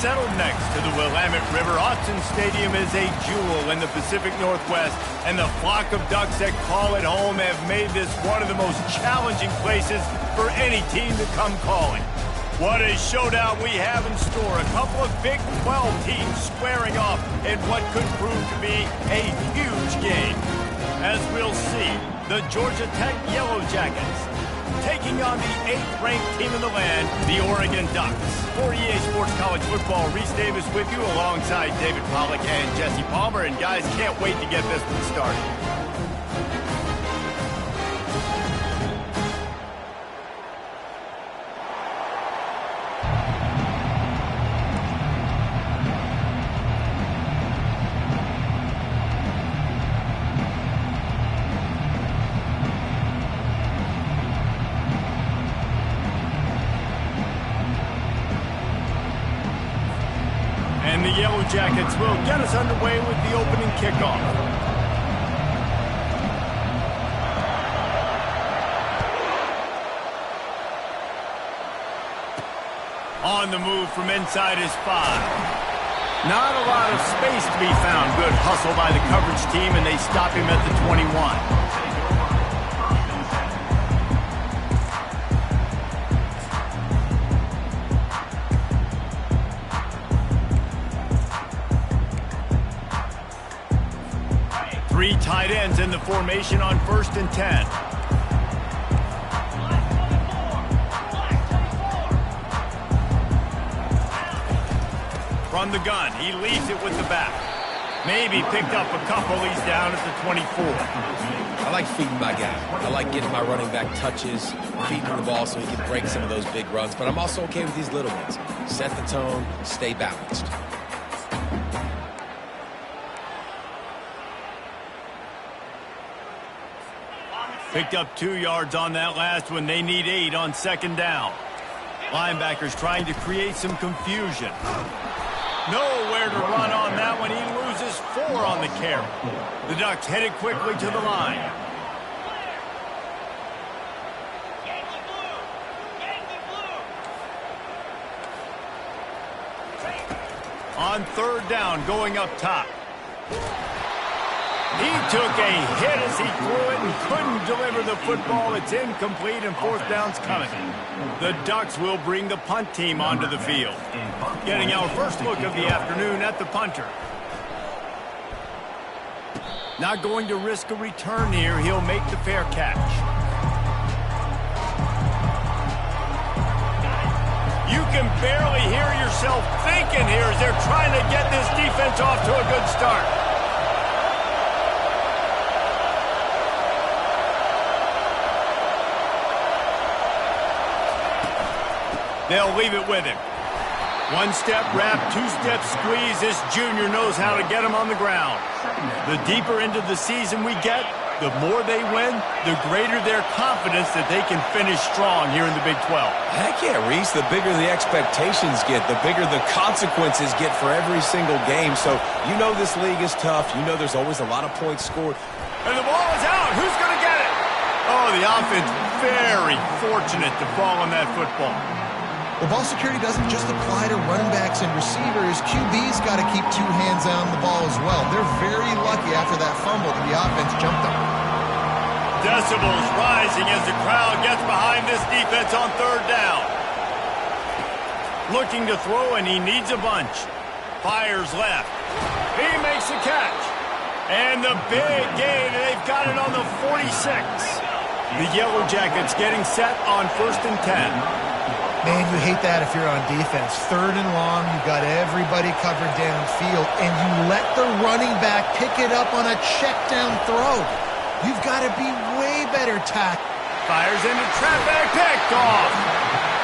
settled next to the Willamette River. Autzen Stadium is a jewel in the Pacific Northwest, and the flock of Ducks that call it home have made this one of the most challenging places for any team to come calling. What a showdown we have in store. A couple of Big 12 teams squaring off in what could prove to be a huge game. As we'll see, the Georgia Tech Yellow Jackets taking on the 8th-ranked team in the land, the Oregon Ducks. For EA Sports College Football, Reese Davis with you alongside David Pollack and Jesse Palmer. And guys, can't wait to get this one started. And the Yellow Jackets will get us underway with the opening kickoff. On the move from inside his 5. Not a lot of space to be found. Good hustle by the coverage team, and they stop him at the 21. 3 tight ends in the formation on 1st and 10. From the gun, he leaves it with the back. Maybe picked up a couple. He's down at the 24. I like feeding my guy. I like getting my running back touches, feeding him the ball so he can break some of those big runs. But I'm also okay with these little ones. Set the tone, stay balanced. Picked up 2 yards on that last one. They need 8 on 2nd down. Linebackers trying to create some confusion. Nowhere to run on that one. He loses 4 on the carry. The Ducks headed quickly to the line. On 3rd down, going up top. He took a hit as he threw it and couldn't deliver the football. It's incomplete, and 4th down's coming. The Ducks will bring the punt team onto the field. Getting our first look of the afternoon at the punter. Not going to risk a return here. He'll make the fair catch. You can barely hear yourself thinking here as they're trying to get this defense off to a good start. They'll leave it with him. 1-step wrap, 2-step squeeze. This junior knows how to get him on the ground. The deeper into the season we get, the more they win, the greater their confidence that they can finish strong here in the Big 12. Heck yeah, Reese. The bigger the expectations get, the bigger the consequences get for every single game. So you know this league is tough. You know there's always a lot of points scored. And the ball is out. Who's going to get it? Oh, the offense very fortunate to fall on that football. Well, ball security doesn't just apply to running backs and receivers. QB's got to keep 2 hands on the ball as well. They're very lucky after that fumble that the offense jumped on. Decibels rising as the crowd gets behind this defense on 3rd down. Looking to throw, and he needs a bunch. Fires left. He makes the catch. And the big gain, and they've got it on the 46. The Yellow Jackets getting set on 1st and 10. Man, you hate that if you're on defense. 3rd and long, you've got everybody covered downfield, and you let the running back pick it up on a check down throw. You've got to be way better tackled. Fires into trap back, picked off.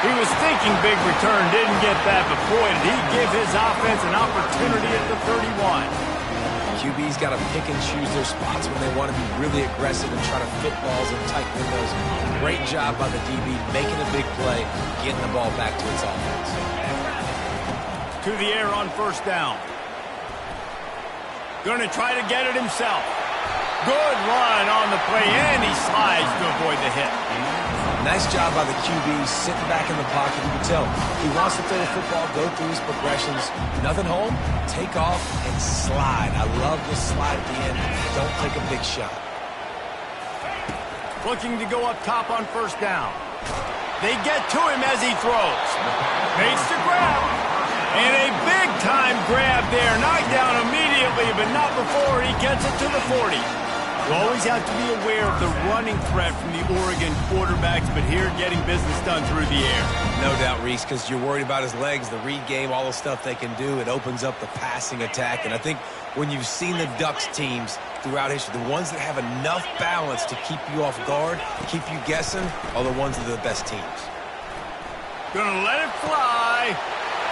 He was thinking big return, didn't get that, but boy, did he give his offense an opportunity at the 31. QB's got to pick and choose their spots when they want to be really aggressive and try to fit balls in tight windows. Great job by the DB, making a big play, getting the ball back to its offense. To the air on 1st down. Going to try to get it himself. Good run on the play, and he slides to avoid the hit. Nice job by the QB, sitting back in the pocket. You can tell he wants to throw the football, go through his progressions. Nothing home, take off, and slide. I love the slide at the end. Don't take a big shot. Looking to go up top on first down. They get to him as he throws. Makes the grab. And a big-time grab there. Knocked down immediately, but not before he gets it to the 40. You always have to be aware of the running threat from the Oregon quarterbacks, but here getting business done through the air. No doubt, Reese, because you're worried about his legs, the read game, all the stuff they can do. It opens up the passing attack. And I think when you've seen the Ducks teams throughout history, the ones that have enough balance to keep you off guard, keep you guessing, are the ones that are the best teams. Gonna let it fly.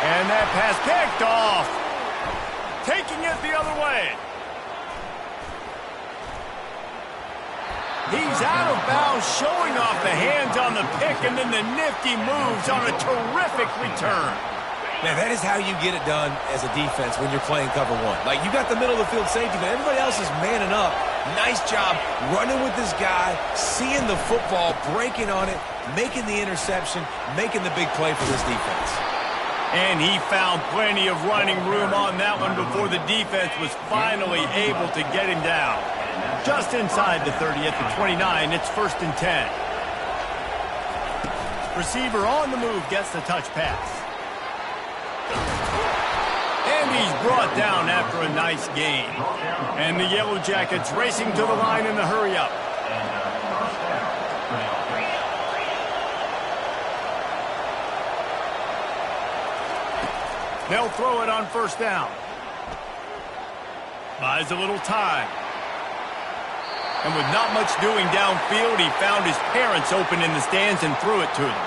And that pass picked off. Taking it the other way. He's out of bounds, showing off the hands on the pick, and then the nifty moves on a terrific return. Man, that is how you get it done as a defense when you're playing cover one. Like, you got the middle of the field safety, but everybody else is manning up. Nice job running with this guy, seeing the football, breaking on it, making the interception, making the big play for this defense. And he found plenty of running room on that one before the defense was finally able to get him down. Just inside the 30 at the 29, it's 1st and 10. Receiver on the move gets the touch pass. And he's brought down after a nice gain. And the Yellow Jackets racing to the line in the hurry-up. They'll throw it on first down. Buys a little time. And with not much doing downfield, he found his parents open in the stands and threw it to them.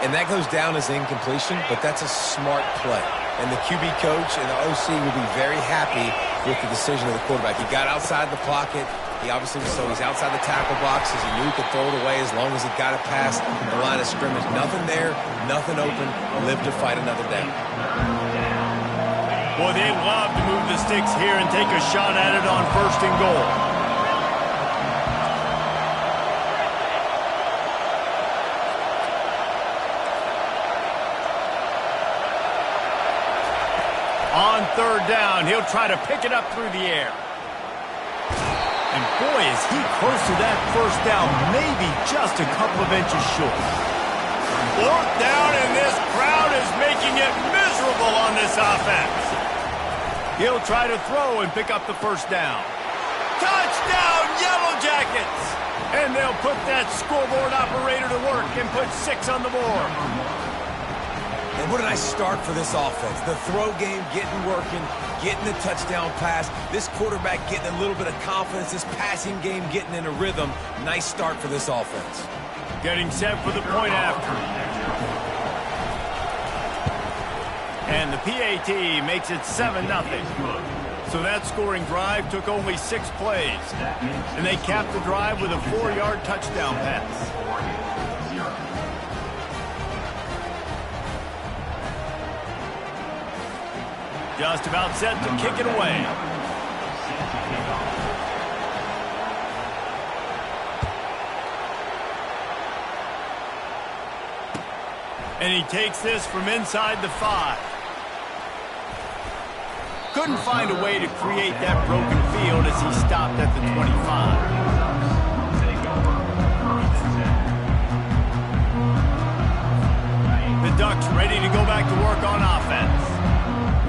And that goes down as incompletion, but that's a smart play. And the QB coach and the OC will be very happy with the decision of the quarterback. He got outside the pocket. He obviously was so he's outside the tackle boxes. He knew he could throw it away as long as he got it past the line of scrimmage. Nothing there, nothing open. Live to fight another down. Boy, they love to move the sticks here and take a shot at it on 1st and goal. On 3rd down, he'll try to pick it up through the air. And boy, is he close to that 1st down, maybe just a couple of inches short. 4th down, and this crowd is making it miserable on this offense. He'll try to throw and pick up the 1st down. Touchdown, Yellow Jackets! And they'll put that scoreboard operator to work and put 6 on the board. And what a nice start for this offense. The throw game getting working, getting the touchdown pass. This quarterback getting a little bit of confidence. This passing game getting in a rhythm. Nice start for this offense. Getting set for the point after. And the PAT makes it 7-0. So that scoring drive took only 6 plays. And they capped the drive with a 4-yard touchdown pass. Just about set to kick it away. And he takes this from inside the 5. Couldn't find a way to create that broken field as he stopped at the 25. The Ducks ready to go back to work on offense.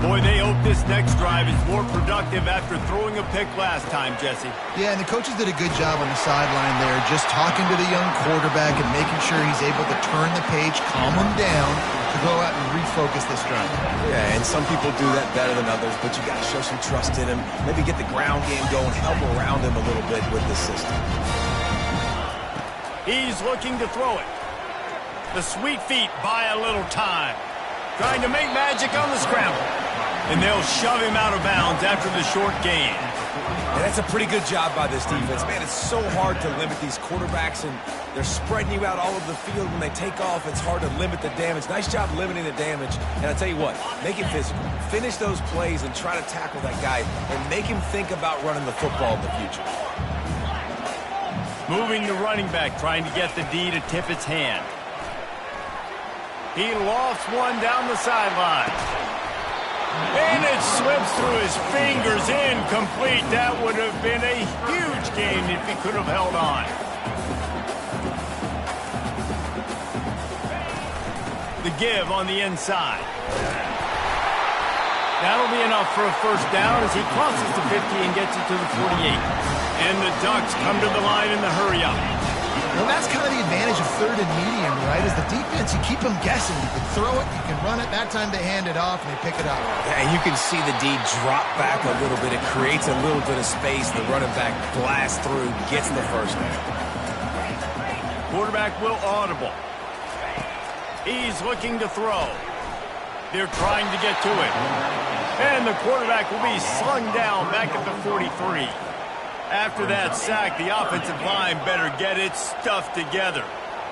Boy, they hope this next drive is more productive after throwing a pick last time, Jesse. Yeah, and the coaches did a good job on the sideline there, just talking to the young quarterback and making sure he's able to turn the page, calm him down, to go out and refocus this drive. Yeah, and some people do that better than others, but you got to show some trust in him. Maybe get the ground game going, help around him a little bit with this system. He's looking to throw it. The sweet feet buy a little time. Trying to make magic on the scramble. And they'll shove him out of bounds after the short gain. And that's a pretty good job by this defense. Man, it's so hard to limit these quarterbacks, and they're spreading you out all over the field. When they take off, it's hard to limit the damage. Nice job limiting the damage. And I tell you what, make it physical. Finish those plays and try to tackle that guy and make him think about running the football in the future. Moving the running back, trying to get the D to tip its hand. He lofts one down the sideline. And it slips through his fingers, incomplete. That would have been a huge gain if he could have held on. The give on the inside. That'll be enough for a first down as he crosses the 50 and gets it to the 48. And the Ducks come to the line in the hurry-up. Well, that's kind of the advantage of third and medium, right? Is the defense, you keep them guessing. You can throw it, you can run it. That time they hand it off, and they pick it up. Yeah, and you can see the D drop back a little bit. It creates a little bit of space. The running back blasts through, gets the first down. Quarterback will audible. He's looking to throw. They're trying to get to it. And the quarterback will be slung down back at the 43. After that sack, the offensive line better get its stuff together.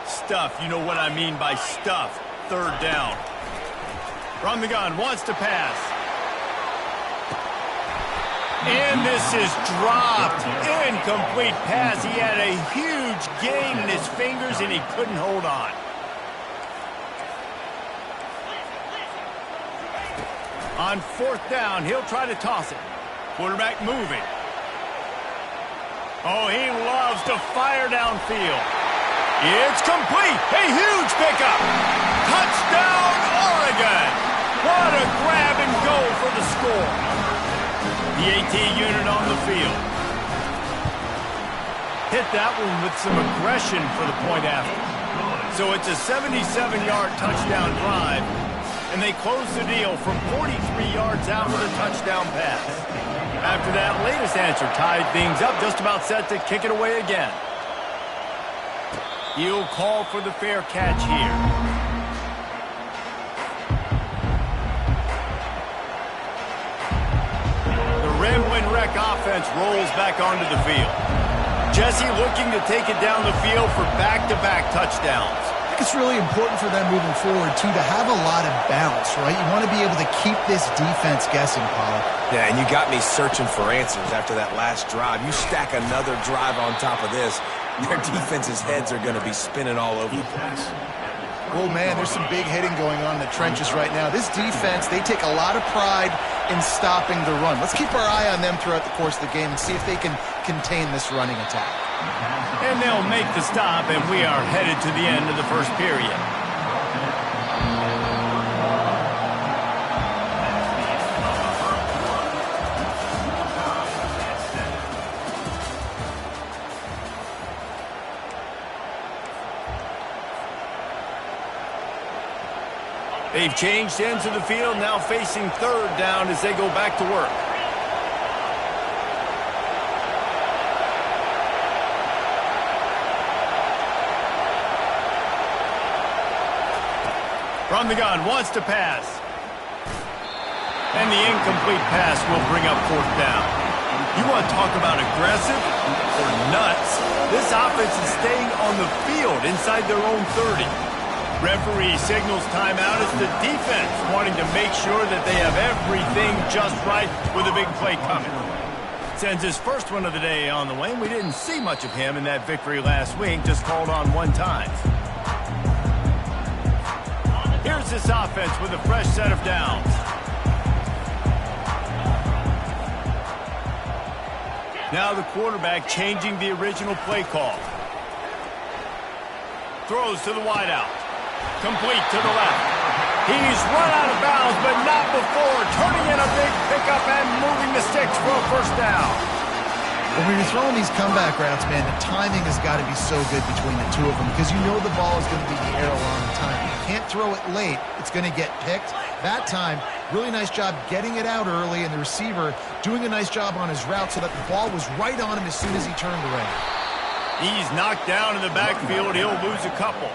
Stuff, you know what I mean by stuff. Third down. From the gun, wants to pass. And this is dropped. Incomplete pass. He had a huge gain in his fingers, and he couldn't hold on. On fourth down, he'll try to toss it. Quarterback moving. Oh, he loves to fire downfield. It's complete. A huge pickup. Touchdown, Oregon. What a grab and go for the score. The AT unit on the field. Hit that one with some aggression for the point after. So it's a 77-yard touchdown drive. And they close the deal from 43 yards out with a touchdown pass. After that latest answer tied things up, just about set to kick it away again. He'll call for the fair catch here. The Ramblin' Wreck offense rolls back onto the field. Jesse looking to take it down the field for back-to-back touchdowns. I think it's really important for them moving forward, too, to have a lot of bounce, right? You want to be able to keep this defense guessing, Pollock. Yeah, and you got me searching for answers after that last drive. You stack another drive on top of this, their defense's heads are going to be spinning all over the place. Oh, man, there's some big hitting going on in the trenches right now. This defense, they take a lot of pride in stopping the run. Let's keep our eye on them throughout the course of the game and see if they can contain this running attack. And they'll make the stop, and we are headed to the end of the first period. They've changed ends of the field, now facing third down as they go back to work. From the gun, wants to pass. And the incomplete pass will bring up fourth down. You want to talk about aggressive or nuts? This offense is staying on the field inside their own 30. Referee signals timeout as the defense wanting to make sure that they have everything just right with a big play coming. Sends his first one of the day on the way, and we didn't see much of him in that victory last week, just called on one time. Here's this offense with a fresh set of downs. Now the quarterback changing the original play call. Throws to the wideout. Complete to the left. He's run out of bounds, but not before turning in a big pickup and moving the sticks for a first down. When you're throwing these comeback routes, man, the timing has got to be so good between the two of them because you know the ball is going to be in the air a long time. You can't throw it late. It's going to get picked. That time, really nice job getting it out early, and the receiver doing a nice job on his route so that the ball was right on him as soon as he turned around. He's knocked down in the backfield. He'll lose a couple.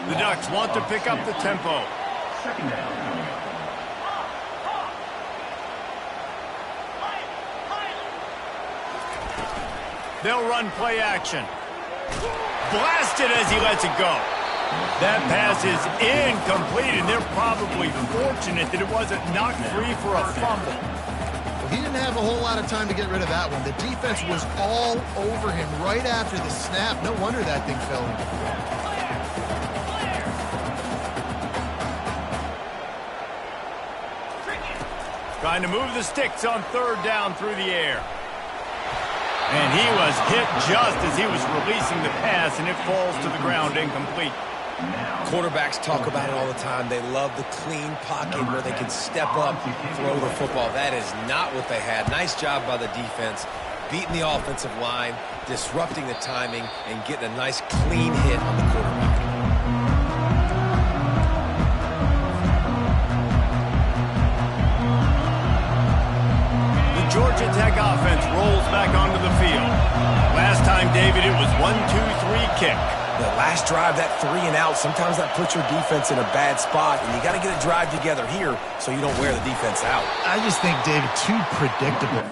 The Ducks want to pick up the tempo. Second down. They'll run play action. Blasted as he lets it go. That pass is incomplete, and they're probably fortunate that it wasn't knocked free for a fumble. Well, He didn't have a whole lot of time to get rid of that one. The defense was all over him right after the snap. No wonder that thing fell in. Trying to move the sticks on third down through the air. And he was hit just as he was releasing the pass, and it falls to the ground incomplete. Quarterbacks talk about it all the time. They love the clean pocket where they can step up, throw the football. That is not what they had. Nice job by the defense, beating the offensive line, disrupting the timing, and getting a nice clean hit on the quarterback. The Georgia Tech offense rolls back onto the field. Last time, David, it was 1-2-3 kick. The last drive, that 3 and out, sometimes that puts your defense in a bad spot, and you got to get a drive together here so you don't wear the defense out. I just think, David, too predictable.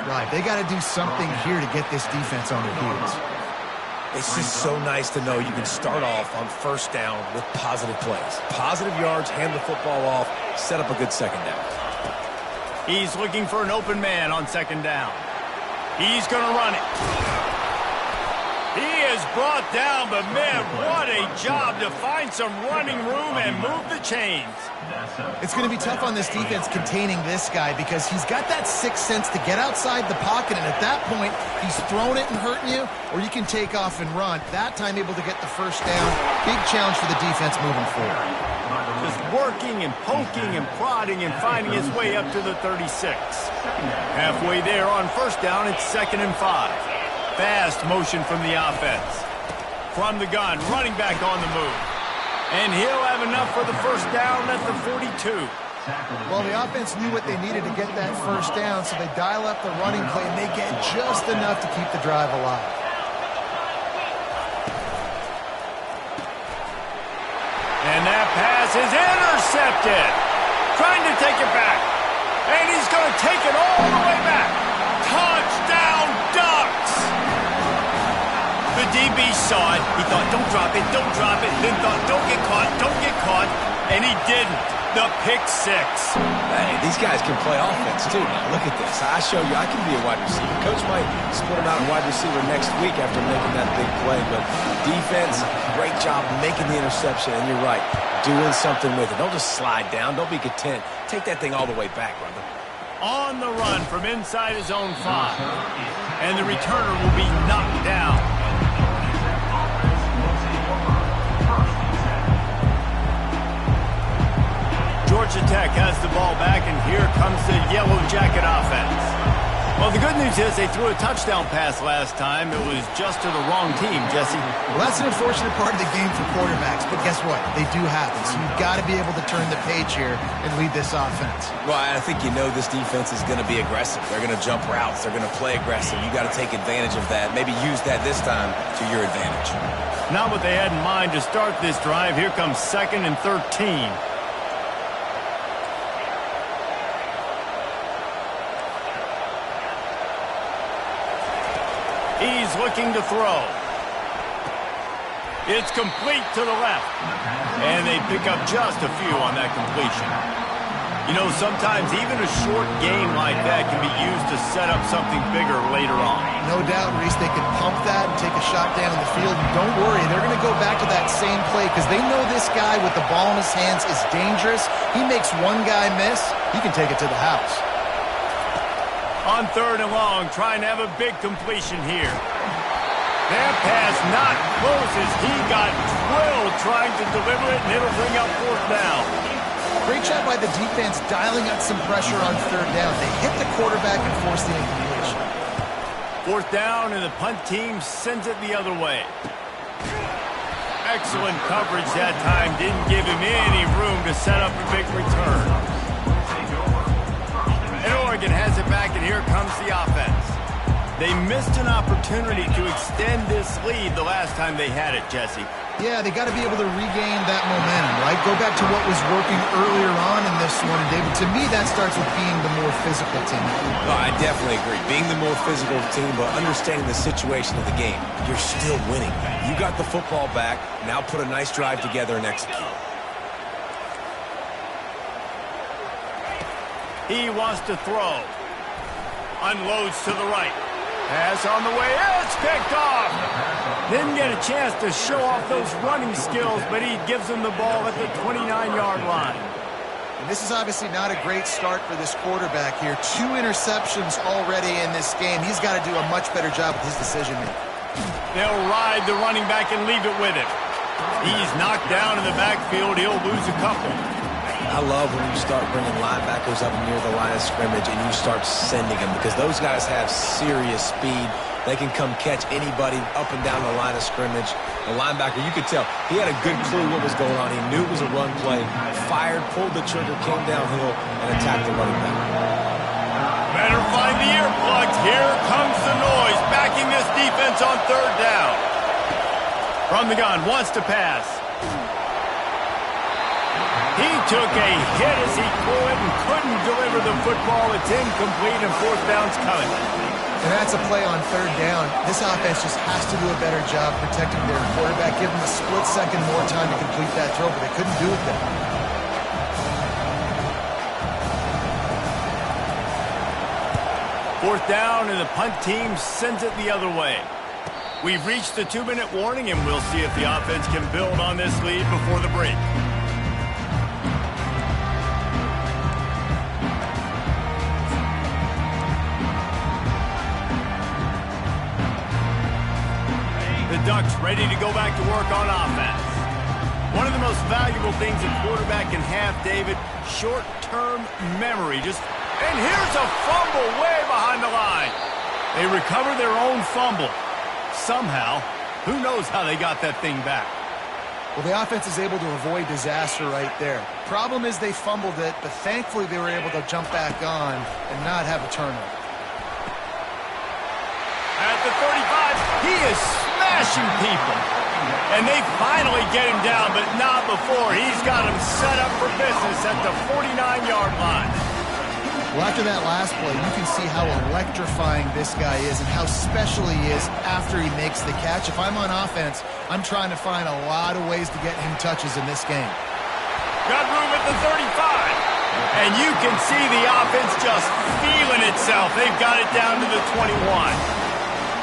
Right, they got to do something here to get this defense on their heels. It's just so nice to know you can start off on first down with positive plays. Positive yards, hand the football off, set up a good second down. He's looking for an open man on second down. He's going to run it. He is brought down, but man, what a job to find some running room and move the chains. It's going to be tough on this defense containing this guy because he's got that sixth sense to get outside the pocket, and at that point, he's throwing it and hurting you, or you can take off and run. That time able to get the first down. Big challenge for the defense moving forward. Just working and poking and prodding and finding his way up to the 36. Halfway there on first down, it's 2nd and 5. Fast motion from the offense. From the gun, running back on the move. And he'll have enough for the first down at the 42. Well, the offense knew what they needed to get that first down, so they dial up the running play, and they get just enough to keep the drive alive. And that pass is intercepted. Trying to take it back. And he's going to take it all the way back. Touchdown, Ducks! The DB saw it. He thought, don't drop it, don't drop it. Then thought, don't get caught, don't get caught. And he didn't. The pick six. Hey, these guys can play offense, too. Now, look at this. I show you I can be a wide receiver. Coach might split him out in wide receiver next week after making that big play. But defense, great job making the interception. And you're right, doing something with it. Don't just slide down. Don't be content. Take that thing all the way back, brother. On the run from inside his own 5. And the returner will be knocked down. Georgia Tech has the ball back, and here comes the Yellow Jacket offense. Well, the good news is they threw a touchdown pass last time. It was just to the wrong team, Jesse. Well, that's an unfortunate part of the game for quarterbacks, but guess what? They do happen, so you've got to be able to turn the page here and lead this offense. Well, I think you know this defense is going to be aggressive. They're going to jump routes. They're going to play aggressive. You got to take advantage of that. Maybe use that this time to your advantage. Not what they had in mind to start this drive. Here comes 2nd and 13. He's looking to throw. It's complete to the left. And they pick up just a few on that completion. You know, sometimes even a short game like that can be used to set up something bigger later on. No doubt, Reese, they can pump that and take a shot down in the field. And don't worry, they're going to go back to that same play because they know this guy with the ball in his hands is dangerous. He makes one guy miss, he can take it to the house. On 3rd and long, trying to have a big completion here. That pass not close as he got drilled trying to deliver it, and it'll bring up 4th down. Great job by the defense dialing up some pressure on 3rd down. They hit the quarterback and forced the incompletion. 4th down, and the punt team sends it the other way. Excellent coverage that time. Didn't give him any room to set up a big return. And Oregon has it back, and here comes the offense. They missed an opportunity to extend this lead the last time they had it, Jesse. Yeah, they got to be able to regain that momentum, right? Go back to what was working earlier on in this one. And, David, to me, that starts with being the more physical team. No, I definitely agree. Being the more physical team, but understanding the situation of the game. You're still winning. You got the football back. Now put a nice drive together and execute. He wants to throw. Unloads to the right. Pass on the way. It's picked off. Didn't get a chance to show off those running skills, but he gives him the ball at the 29-yard line. And this is obviously not a great start for this quarterback here. 2 interceptions already in this game. He's got to do a much better job with his decision-making. They'll ride the running back and leave it with him. He's knocked down in the backfield. He'll lose a couple. I love when you start bringing linebackers up near the line of scrimmage and you start sending them because those guys have serious speed. They can come catch anybody up and down the line of scrimmage. The linebacker, you could tell, he had a good clue what was going on. He knew it was a run play, fired, pulled the trigger, came downhill, and attacked the running back. Better find the earplugs. Here comes the noise, backing this defense on 3rd down. From the gun, wants to pass. He took a hit as he could and couldn't deliver the football. It's incomplete, and 4th down's coming. And that's a play on 3rd down. This offense just has to do a better job protecting their quarterback. Give them a split second more time to complete that throw, but they couldn't do it then. Fourth down, and the punt team sends it the other way. We've reached the 2-minute warning, and we'll see if the offense can build on this lead before the break. The Ducks ready to go back to work on offense. One of the most valuable things a quarterback can have, David, short-term memory. And here's a fumble way behind the line. They recover their own fumble. Somehow, who knows how they got that thing back. Well, the offense is able to avoid disaster right there. Problem is they fumbled it, but thankfully they were able to jump back on and not have a turnover. At the 35, he is smashing people. And they finally get him down, but not before. He's got him set up for business at the 49-yard line. Well, after that last play, you can see how electrifying this guy is and how special he is after he makes the catch. If I'm on offense, I'm trying to find a lot of ways to get him touches in this game. Got room at the 35. And you can see the offense just feeling itself. They've got it down to the 21.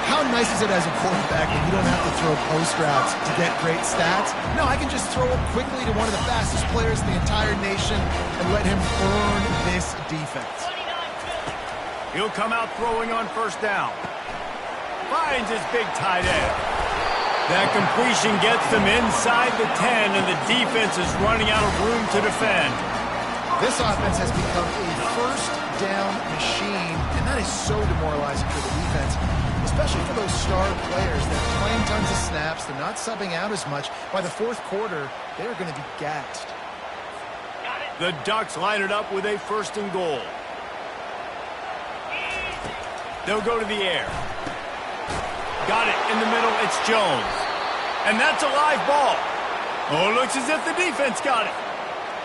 How nice is it as a quarterback when you don't have to throw post routes to get great stats? No, I can just throw it quickly to one of the fastest players in the entire nation and let him burn this defense. He'll come out throwing on first down. Finds his big tight end. That completion gets them inside the 10, and the defense is running out of room to defend. This offense has become a first down machine, and that is so demoralizing for the defense. Especially for those star players. They're playing tons of snaps. They're not subbing out as much. By the fourth quarter, they're going to be gassed. The Ducks line it up with a 1st and goal. They'll go to the air. Got it in the middle. It's Jones. And that's a live ball. Oh, it looks as if the defense got it.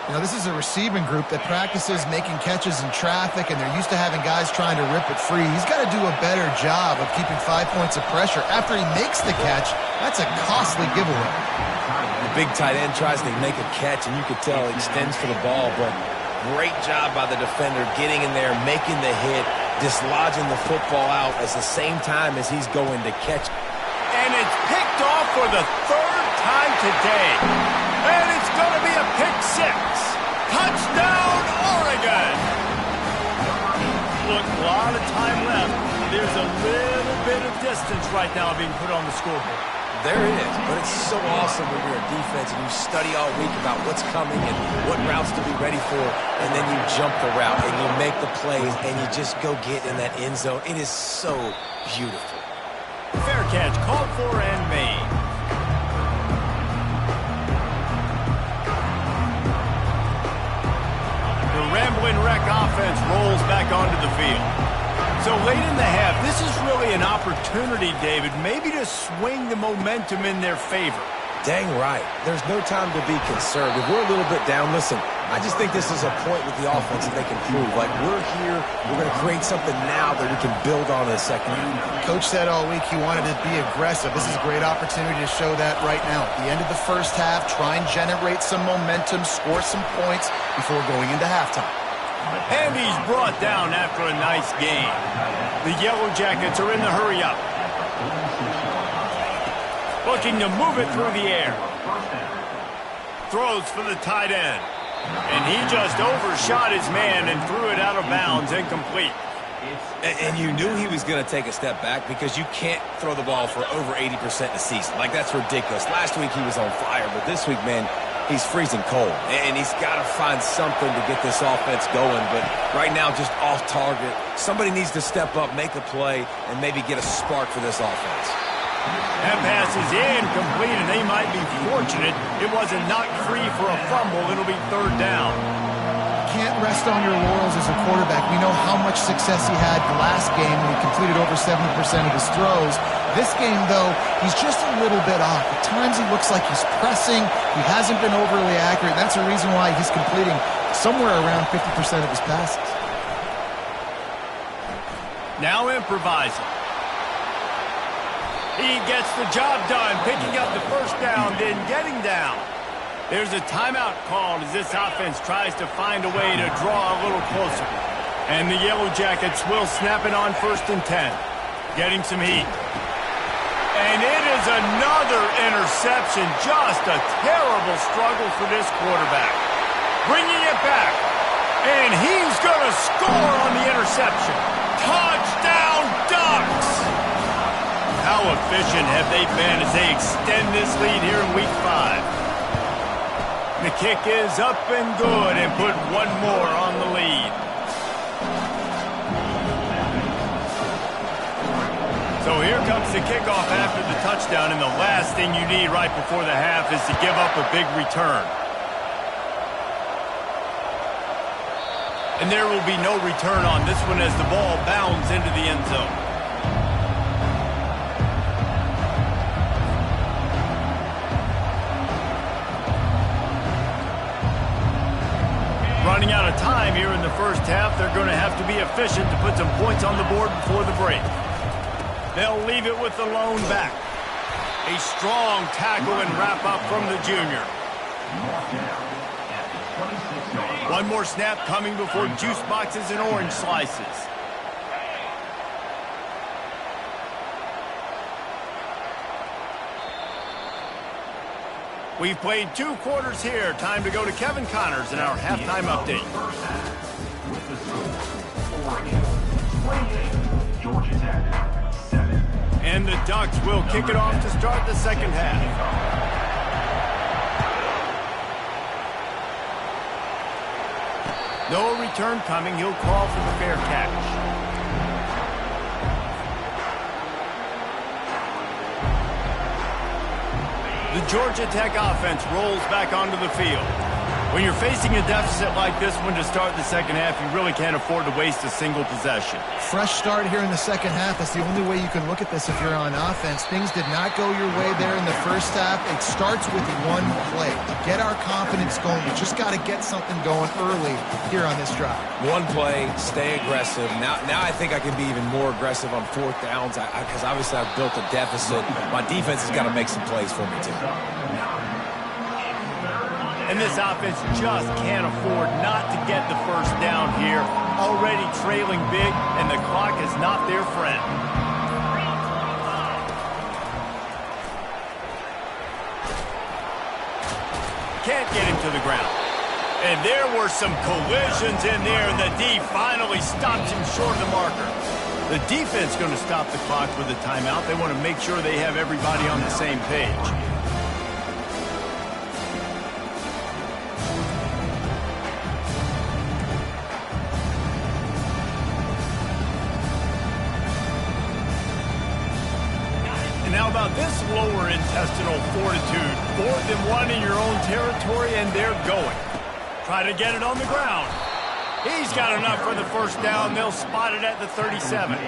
You know, this is a receiving group that practices making catches in traffic, and they're used to having guys trying to rip it free. He's got to do a better job of keeping 5 points of pressure. After he makes the catch, that's a costly giveaway. The big tight end tries to make a catch, and you could tell he extends for the ball, but Great job by the defender getting in there, making the hit, dislodging the football out at the same time as he's going to catch. And it's picked off for the third time today. And it's going to be a pick six. Touchdown, Oregon! Look, a lot of time left. There's a little bit of distance right now being put on the scoreboard. There it is, but it's so awesome when you're a defense and you study all week about what's coming and what routes to be ready for, and then you jump the route and you make the plays and you just go get in that end zone. It is so beautiful. Fair catch, called for and made. The Ramblin' Wreck offense rolls back onto the field. So late in the half, this is really an opportunity, David, maybe to swing the momentum in their favor. Dang right. There's no time to be concerned. If we're a little bit down, listen, I just think this is a point with the offense that they can prove. Like, we're here, we're going to create something now that we can build on in the second half. Coach said all week he wanted to be aggressive. This is a great opportunity to show that right now. At the end of the first half, try and generate some momentum, score some points before going into halftime. And he's brought down after a nice game. The Yellow Jackets are in the hurry-up. Looking to move it through the air. Throws for the tight end. And he just overshot his man and threw it out of bounds, incomplete. And you knew he was going to take a step back because you can't throw the ball for over 80% a season. Like, that's ridiculous. Last week he was on fire, but this week, man, he's freezing cold. And he's got to find something to get this offense going. But right now, just off target. Somebody needs to step up, make a play, and maybe get a spark for this offense. That pass is incomplete, and they might be fortunate it wasn't knocked free for a fumble. It'll be third down. Can't rest on your laurels as a quarterback. We know how much success he had last game when he completed over 70% of his throws. This game, though, he's just a little bit off. At times he looks like he's pressing. He hasn't been overly accurate. That's the reason why he's completing somewhere around 50% of his passes. Now improvising. He gets the job done, picking up the first down, then getting down. There's a timeout called as this offense tries to find a way to draw a little closer. And the Yellow Jackets will snap it on 1st and 10. Getting some heat. And it is another interception. Just a terrible struggle for this quarterback. Bringing it back. And he's going to score on the interception. Touchdown, Ducks! How efficient have they been as they extend this lead here in Week 5? The kick is up and good and put one more on the lead. So here comes the kickoff after the touchdown, and the last thing you need right before the half is to give up a big return. And there will be no return on this one as the ball bounds into the end zone. Running out of time here in the first half, they're going to have to be efficient to put some points on the board before the break. They'll leave it with the lone back. A strong tackle and wrap up from the junior. One more snap coming before juice boxes and orange slices. We've played 2 quarters here. Time to go to Kevin Connors in our halftime update. And the Ducks will kick it off to start the second half. No return coming. He'll call for the fair catch. The Georgia Tech offense rolls back onto the field. When you're facing a deficit like this one to start the second half, you really can't afford to waste a single possession. Fresh start here in the second half. That's the only way you can look at this if you're on offense. Things did not go your way there in the first half. It starts with one play. To get our confidence going, we just got to get something going early here on this drive. One play, stay aggressive. Now I think I can be even more aggressive on 4th downs because obviously I've built a deficit. My defense has got to make some plays for me too. And this offense just can't afford not to get the first down here. Already trailing big, and the clock is not their friend. Can't get him to the ground. And there were some collisions in there, and the D finally stops him short of the marker. The defense going to stop the clock with a timeout. They want to make sure they have everybody on the same page. And now about this lower intestinal fortitude. 4th and 1 in your own territory, and they're going. Try to get it on the ground. He's got enough for the first down. They'll spot it at the 37. I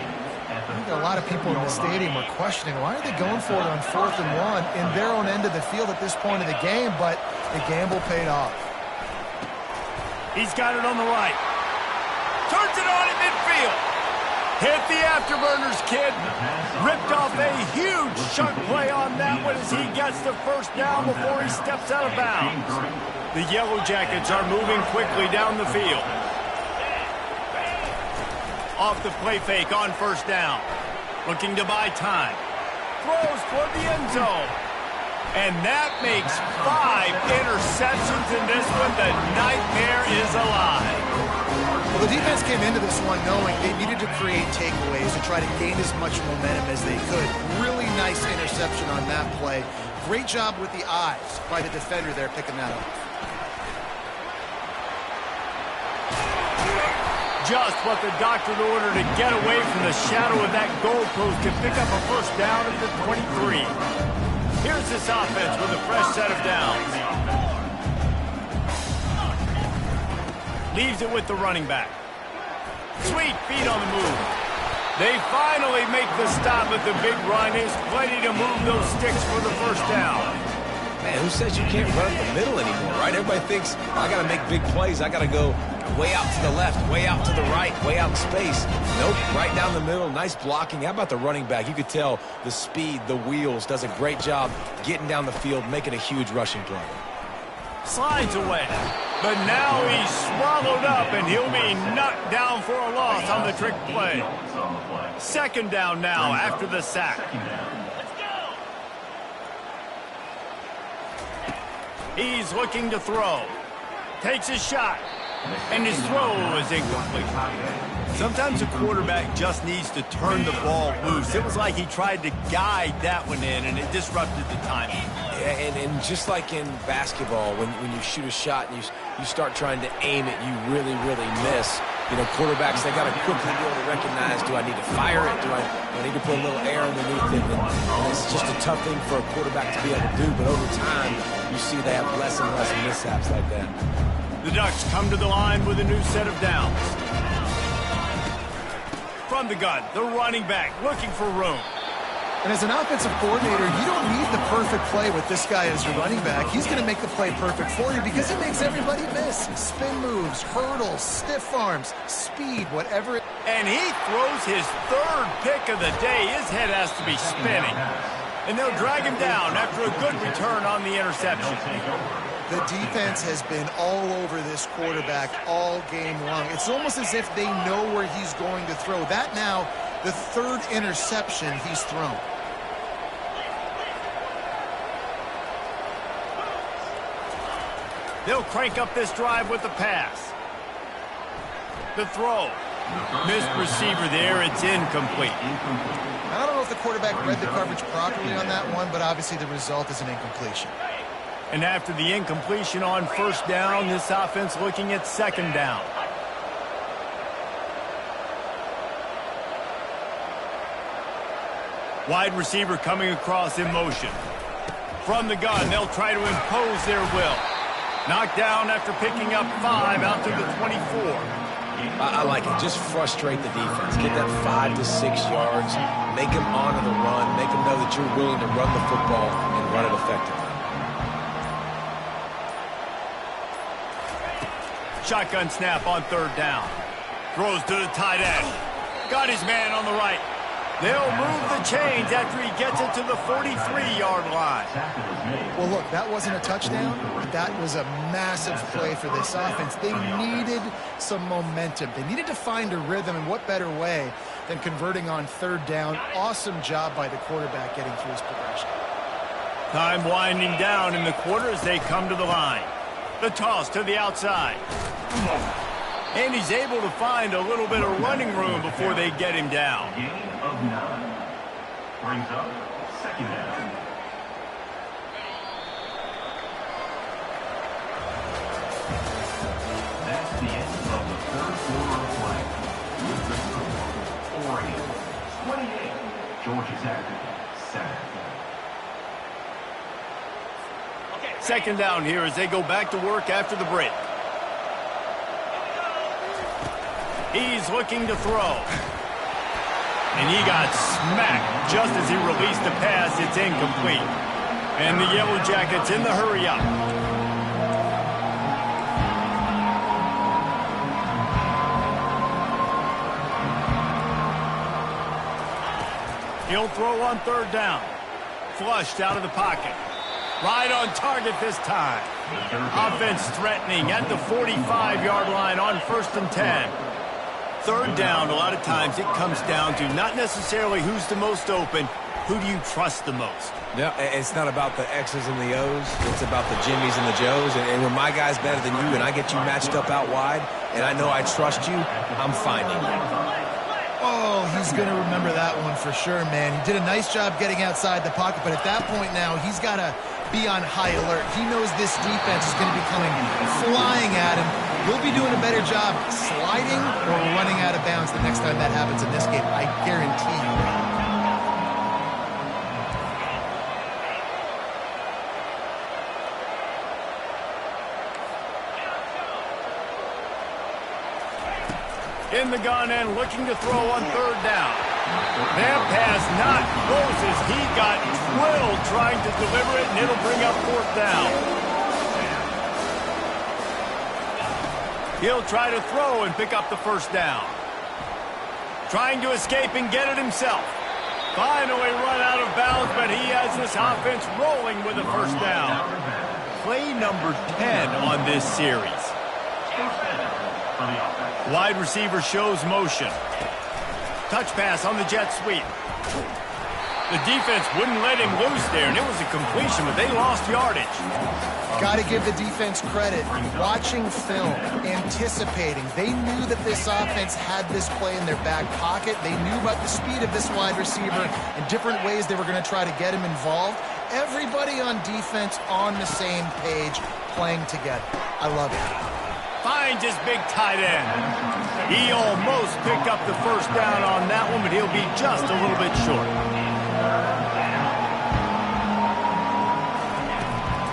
think a lot of people in the stadium were questioning, why are they going for it on 4th and 1 in their own end of the field at this point of the game, but the gamble paid off. He's got it on the right. Turns it on at midfield. Hit the afterburners, kid. Ripped off a huge chunk play on that one as he gets the first down before he steps out of bounds. The Yellow Jackets are moving quickly down the field. Off the play fake on first down. Looking to buy time. Throws for the end zone. And that makes 5 interceptions in this one. The nightmare is alive. Well, the defense came into this one knowing they needed to create takeaways to try to gain as much momentum as they could. Really nice interception on that play. Great job with the eyes by the defender there picking that up. Just what the doctor ordered to get away from the shadow of that goalpost to pick up a first down at the 23. Here's this offense with a fresh set of downs. Leaves it with the running back. Sweet feet on the move. They finally make the stop at the big run. There's plenty to move those sticks for the first down. Man, who says you can't run up the middle anymore, right? Everybody thinks, I got to make big plays. I got to go way out to the left, way out to the right, way out in space. Nope, right down the middle. Nice blocking. How about the running back? You could tell the speed, the wheels, does a great job getting down the field, making a huge rushing play. Slides away. But now he's swallowed up, and he'll be knocked down for a loss on the trick play. Second down now after the sack. He's looking to throw. Takes a shot. And his throw is incomplete. Sometimes a quarterback just needs to turn the ball loose. It was like he tried to guide that one in, and it disrupted the timing. Yeah, and just like in basketball, when you shoot a shot and you start trying to aim it, you really, really miss. You know, quarterbacks, they got to quickly be able to recognize, do I need to fire it? Do I need to put a little air underneath it? And it's just a tough thing for a quarterback to be able to do, but over time, you see they have less and less mishaps like that. The Ducks come to the line with a new set of downs. From the gun, the running back looking for room. And as an offensive coordinator, you don't need the perfect play with this guy as your running back. He's going to make the play perfect for you because he makes everybody miss. Spin moves, hurdles, stiff arms, speed, whatever. And he throws his third pick of the day. His head has to be spinning. And they'll drag him down after a good return on the interception. The defense has been all over this quarterback all game long. It's almost as if they know where he's going to throw. That now, the third interception he's thrown. They'll crank up this drive with the pass. The throw. Missed receiver there. It's incomplete. I don't know if the quarterback read the coverage properly on that one, but obviously the result is an incompletion. And after the incompletion on first down, this offense looking at second down. Wide receiver coming across in motion. From the gun, they'll try to impose their will. Knocked down after picking up 5 out to the 24. I like it. Just frustrate the defense. Get that 5 to 6 yards. Make them honor the run. Make them know that you're willing to run the football and run it effectively. Shotgun snap on third down. Throws to the tight end. Got his man on the right. They'll move the chains after he gets it to the 43-yard line. Well, look, that wasn't a touchdown. That was a massive play for this offense. They needed some momentum. They needed to find a rhythm, and what better way than converting on third down. Awesome job by the quarterback getting through his progression. Time winding down in the quarter as they come to the line. The toss to the outside. And he's able to find a little bit of running room before they get him down. Gain of 9. Brings up second down. That's the end of the third quarter of play. With the score, Oregon 28, Georgia Tech 7. Second down here as they go back to work after the break. He's looking to throw. And he got smacked just as he released the pass. It's incomplete. And the Yellow Jackets in the hurry up. He'll throw on third down. Flushed out of the pocket. Right on target this time. Offense threatening at the 45-yard line on 1st and 10. Third down, a lot of times it comes down to not necessarily who's the most open, who do you trust the most? Yeah, it's not about the X's and the O's. It's about the Jimmys and the Joes. And when my guy's better than you and I get you matched up out wide and I know I trust you, I'm finding you. Oh, he's going to remember that one for sure, man. He did a nice job getting outside the pocket, but at that point now, he's got to be on high alert. He knows this defense is going to be coming flying at him. He'll be doing a better job sliding or running out of bounds the next time that happens in this game. I guarantee you. In the gun and looking to throw on third down. That pass not close as he got drilled trying to deliver it, and it'll bring up fourth down. He'll try to throw and pick up the first down. Trying to escape and get it himself. Finally run out of bounds, but he has this offense rolling with a first down. Play number 10 on this series. Wide receiver shows motion. Touch pass on the jet sweep. The defense wouldn't let him loose there, and it was a completion, but they lost yardage. Got to give the defense credit. Watching film, anticipating. They knew that this offense had this play in their back pocket. They knew about the speed of this wide receiver and different ways they were going to try to get him involved. Everybody on defense on the same page, playing together. I love it. Finds his big tight end. He almost picked up the first down on that one, but he'll be just a little bit short.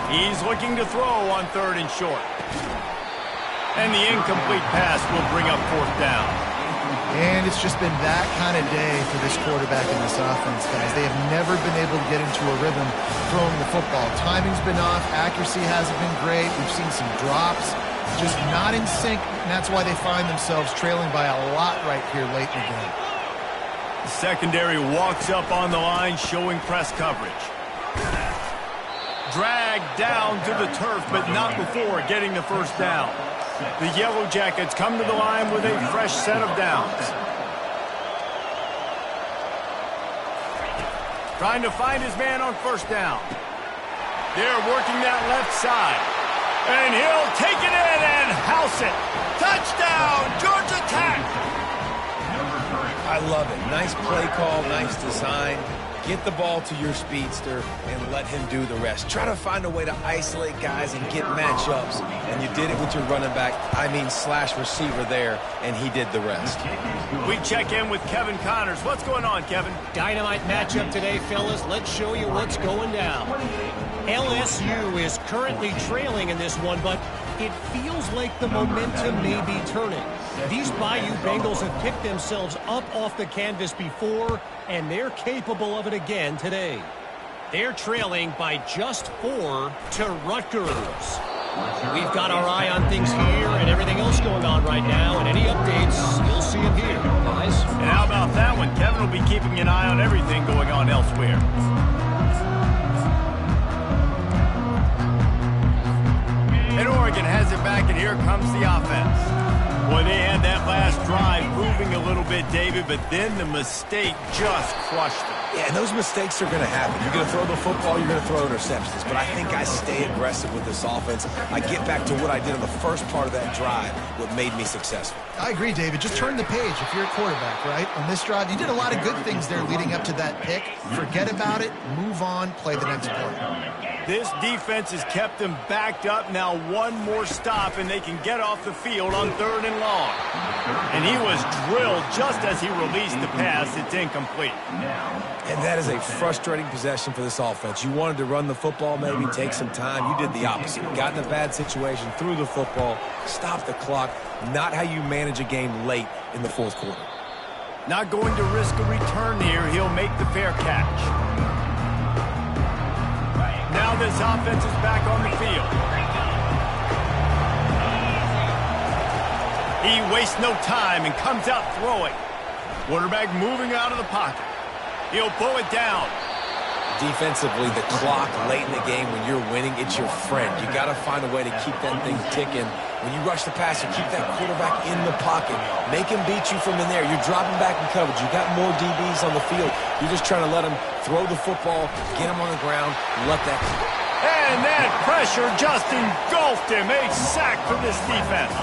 He's looking to throw on third and short. And the incomplete pass will bring up fourth down. And it's just been that kind of day for this quarterback and this offense, guys. They have never been able to get into a rhythm throwing the football. Timing's been off. Accuracy hasn't been great. We've seen some drops. Just not in sync, and that's why they find themselves trailing by a lot right here late in the game. The secondary walks up on the line, showing press coverage. Dragged down to the turf, but not before getting the first down. The Yellow Jackets come to the line with a fresh set of downs. Trying to find his man on first down. They're working that left side. And he'll take it in and house it. Touchdown, Georgia Tech! I love it. Nice play call, nice design. Get the ball to your speedster and let him do the rest. Try to find a way to isolate guys and get matchups. And you did it with your running back, slash receiver there, and he did the rest. We check in with Kevin Connors. What's going on, Kevin? Dynamite matchup today, fellas. Let's show you what's going down. LSU is currently trailing in this one, but it feels like the momentum may be turning. These Bayou Bengals have picked themselves up off the canvas before, and they're capable of it again today. They're trailing by just 4 to Rutgers. We've got our eye on things here and everything else going on right now, and any updates, you'll see them here, guys. And how about that one? and Kevin will be keeping an eye on everything going on elsewhere. And Oregon has it back, and here comes the offense. Boy, they had that last drive moving a little bit, David, but then the mistake just crushed them. Yeah, and those mistakes are going to happen. You're going to throw the football, you're going to throw interceptions. But I think I stay aggressive with this offense. I get back to what I did on the first part of that drive, what made me successful. I agree, David. Just turn the page if you're a quarterback, right? On this drive, you did a lot of good things there leading up to that pick. Forget about it, move on, play the next play. This defense has kept them backed up. Now one more stop, and they can get off the field on 3rd and long. And he was drilled just as he released the pass. It's incomplete. And that is a frustrating possession for this offense. You wanted to run the football, maybe take some time. You did the opposite. Got in a bad situation, threw the football, stopped the clock. Not how you manage a game late in the 4th quarter. Not going to risk a return here. He'll make the fair catch. Now this offense is back on the field. He wastes no time and comes out throwing. Quarterback moving out of the pocket. He'll pull it down. Defensively, the clock late in the game when you're winning, it's your friend. You got to find a way to keep that thing ticking. When you rush the passer, keep that quarterback in the pocket. Make him beat you from in there. You're dropping back in coverage. You got more DBs on the field. You're just trying to let him throw the football, get him on the ground, let that. And that pressure just engulfed him. A sack for this defense.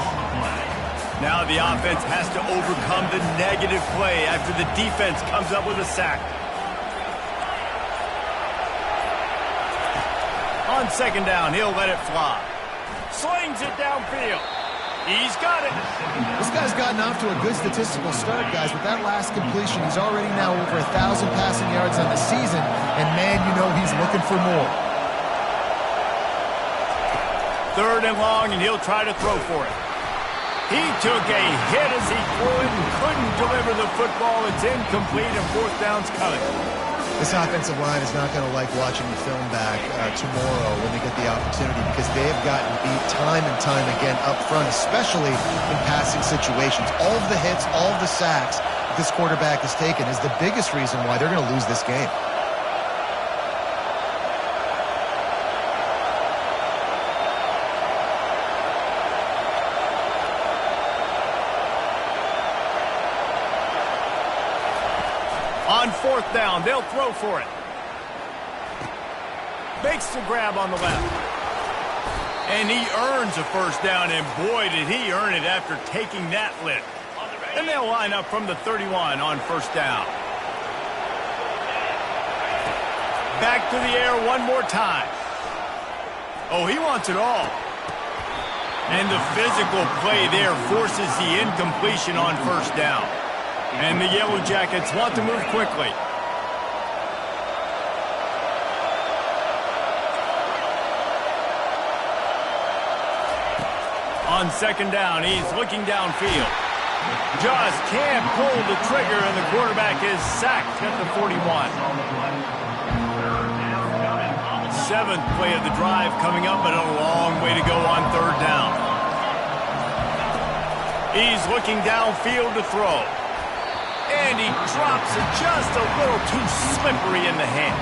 Now the offense has to overcome the negative play after the defense comes up with a sack. On 2nd down, he'll let it fly. Slings it downfield. He's got it. This guy's gotten off to a good statistical start, guys. With that last completion, he's already now over 1,000 passing yards on the season. And, man, you know he's looking for more. 3rd and long, and he'll try to throw for it. He took a hit as he threw it and couldn't deliver the football. It's incomplete, and 4th down's coming. This offensive line is not going to like watching the film back tomorrow when they get the opportunity because they have gotten beat time and time again up front, especially in passing situations. All of the hits, all of the sacks that this quarterback has taken is the biggest reason why they're going to lose this game. On 4th down, they'll throw for it. Makes the grab on the left. And he earns a 1st down, and boy, did he earn it after taking that lift. And they'll line up from the 31 on 1st down. Back to the air one more time. Oh, he wants it all. And the physical play there forces the incompletion on 1st down. And the Yellow Jackets want to move quickly. On 2nd down, he's looking downfield. Just can't pull the trigger, and the quarterback is sacked at the 41. 7th play of the drive coming up, but a long way to go on 3rd down. He's looking downfield to throw. And he drops it just a little too slippery in the hands.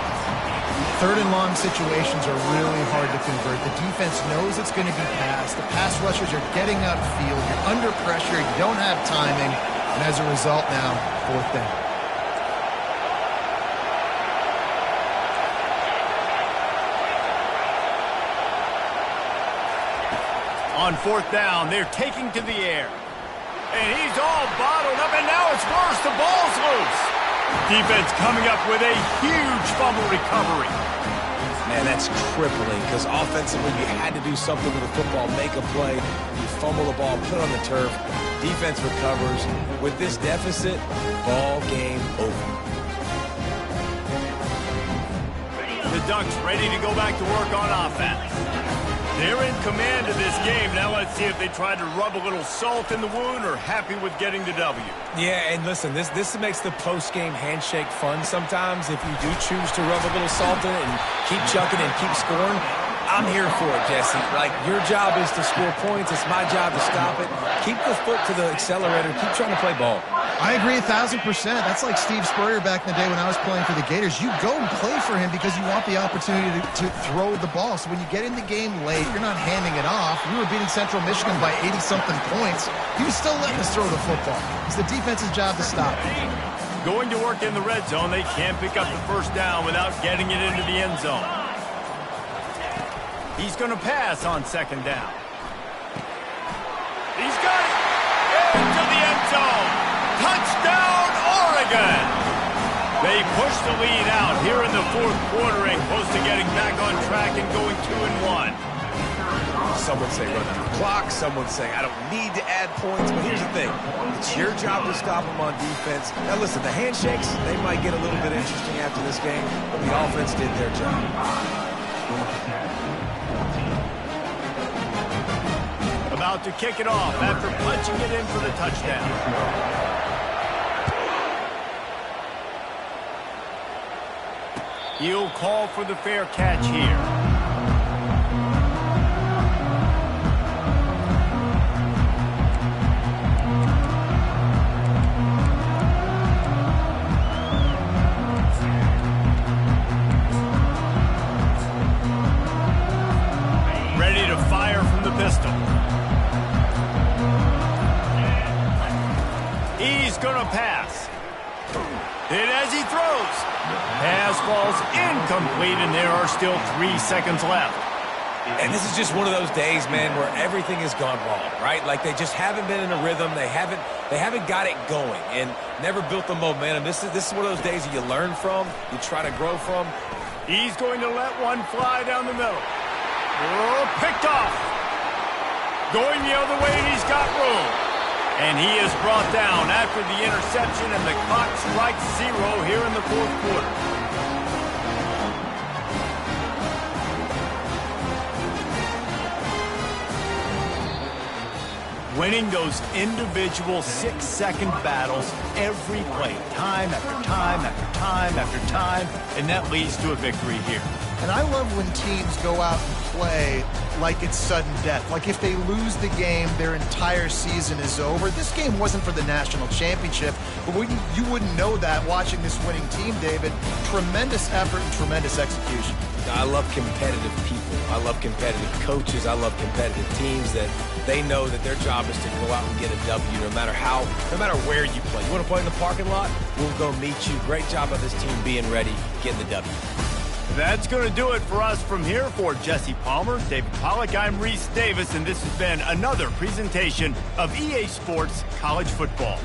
3rd and long situations are really hard to convert. The defense knows it's going to be passed. The pass rushers are getting upfield. You're under pressure. You don't have timing. And as a result now, 4th down. On 4th down, they're taking to the air. And he's all bottled up, and now it's worse. The ball's loose. Defense coming up with a huge fumble recovery. Man, that's crippling because offensively you had to do something with the football, make a play. You fumble the ball, put it on the turf. Defense recovers. With this deficit, ball game over. The Ducks ready to go back to work on offense. They're in command of this game. Now let's see if they try to rub a little salt in the wound or happy with getting the W. Yeah, and listen, this makes the post-game handshake fun sometimes. If you do choose to rub a little salt in it and keep chucking and keep scoring, I'm here for it, Jesse. Like, your job is to score points. It's my job to stop it. Keep the foot to the accelerator. Keep trying to play ball. I agree 1,000%. That's like Steve Spurrier back in the day when I was playing for the Gators. You go and play for him because you want the opportunity to throw the ball. So when you get in the game late, you're not handing it off. We were beating Central Michigan by 80-something points. He was still letting us throw the football. It's the defense's job to stop it. Going to work in the red zone, they can't pick up the first down without getting it into the end zone. He's going to pass on second down. He's got it into the end zone. Touchdown, Oregon! They push the lead out here in the fourth quarter and close to getting back on track and going 2-1. Some would say run out the clock. Some would say I don't need to add points. But here's the thing. It's your job to stop them on defense. Now, listen, the handshakes, they might get a little bit interesting after this game, but the offense did their job. About to kick it off after punching it in for the touchdown. He'll call for the fair catch here. Ready to fire from the pistol. He's going to pass. And as he throws, pass falls incomplete, and there are still 3 seconds left. And this is just one of those days, man, where everything has gone wrong, right? Like they just haven't been in a rhythm. They haven't got it going and never built the momentum. This is one of those days that you learn from, you try to grow from. He's going to let one fly down the middle. Oh, picked off. Going the other way, and he's got room. And he is brought down after the interception, and the clock strikes 0 here in the fourth quarter. Winning those individual 6-second battles every play, time after time after time after time, and that leads to a victory here. And I love when teams go out and play like it's sudden death. Like if they lose the game, their entire season is over. This game wasn't for the national championship, but you wouldn't know that watching this winning team, David. Tremendous effort and tremendous execution. I love competitive people. I love competitive coaches. I love competitive teams that they know that their job is to go out and get a W no matter where you play. You want to play in the parking lot? We'll go meet you. Great job of this team being ready, getting the W. That's going to do it for us from here. For Jesse Palmer, David Pollack, I'm Reese Davis, and this has been another presentation of EA Sports College Football.